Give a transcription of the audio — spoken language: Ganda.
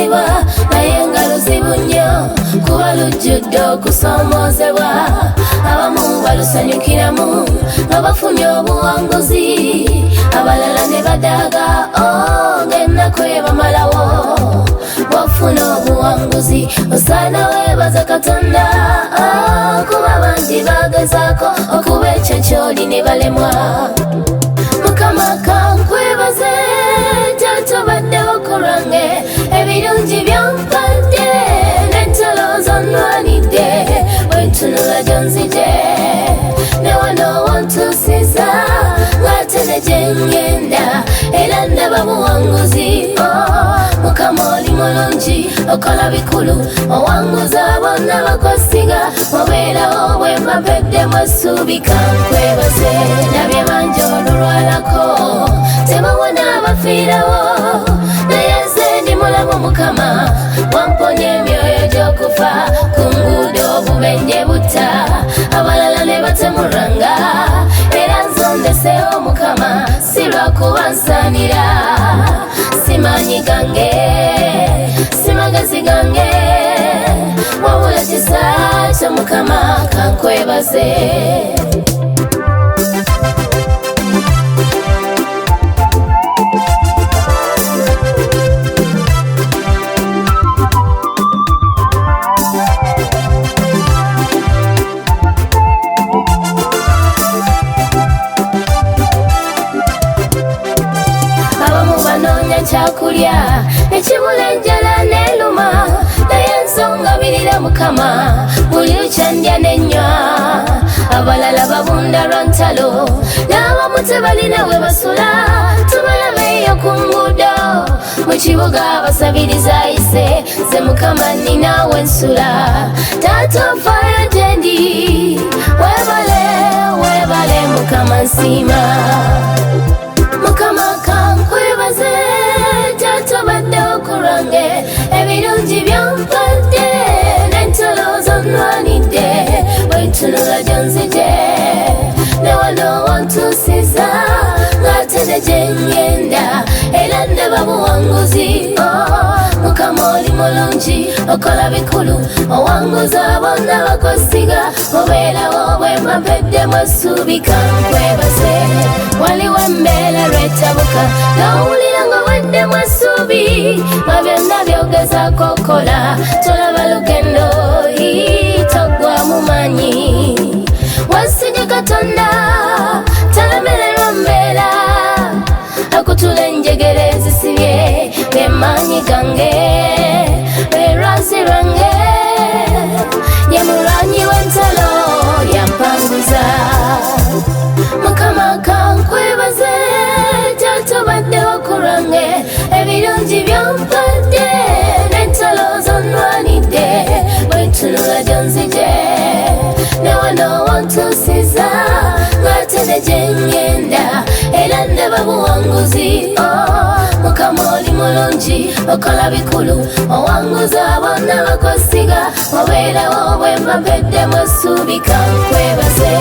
kusiimibwa naye nga luzibu nnyo kuba lujjudde okusomoozebwa abamu balusanyukiramu nga bafunye obuwanguzi abalala ne badaaga ng'ennaku ebamalawo wafuna obuwanguzi osaana weebaza Katonda kuba bangi bagezaako okuba ekyo ky'oli ne balemwa Mukama kankwebaze tatobaddewo ku lwange ebirungi byompadde n'entalo zonnwanidde bwentunula gyonzije ne wano wantuusiza ng'ate ne gye ngenda era ndaba buwanguzi Mukama oli mulungi okola bikulu owanguza bonna bakwesiga obeerawo bwe mbapeddemu essuubi kankwebaze nabye bangi olulwalako tebawona abafiirawo naye nze ndi mulamu Mukama wamponya emyoyo gy'okufa ku nguudo obubenje butta abalala ne batemuranga era nzondeseewo Mukama si lwakuba nsaanira simanyi gange si magezi gange wabula kisa kyo Mukama kankwebaze kyakulya ekibula enjala n'eluma naye nsongabirira Mukama buli lukyandya n'ennywa abalala babunda lwa ntalo n'abamu tebalina we basula tubalabeeyo ku nguudo mu kibuga basabiriza ayise ze Mukama ninaawe nsula taata ofaayo gye ndi weebale weebale Mukama nsiima Mukama kankwebaze tatobaddewo ku lwange ebirungi byompadde n'entalo zonnwanidde bwentunula gyonzije ne wano wantuusiza ng'ate ne gye ngenda era ndaba buwanguzi Mukama oli mulungi okola bikulu owanguza bonna bakwesiga obeerawo bwe mbapeddemu essuubi kankwebaze waliwo embeera lwetabuka n'owulira nga weddemu essuubi nga byonna byogezaako okukola tolaba lugendo toggwamu maanyi wasige Katonda talemererwa mbeera akutula enjegere ezisibye ng'emaanyi gange lwerwazi lwange ye mulwanyi w'entalo yampanguza Mukama kankwebaze tatobaddewo ku lwange ebirungi byompadde n'entalo zonnwanidde bwentunula gyonzije ne wano wantuusiza ng'ate ne gye ngenda era ndaba buwanguzi Mukama oli mulungi okola bikulu owanguza bonna bakwesiga obeerawo bwe mbapeddemu essuubi kankwebaze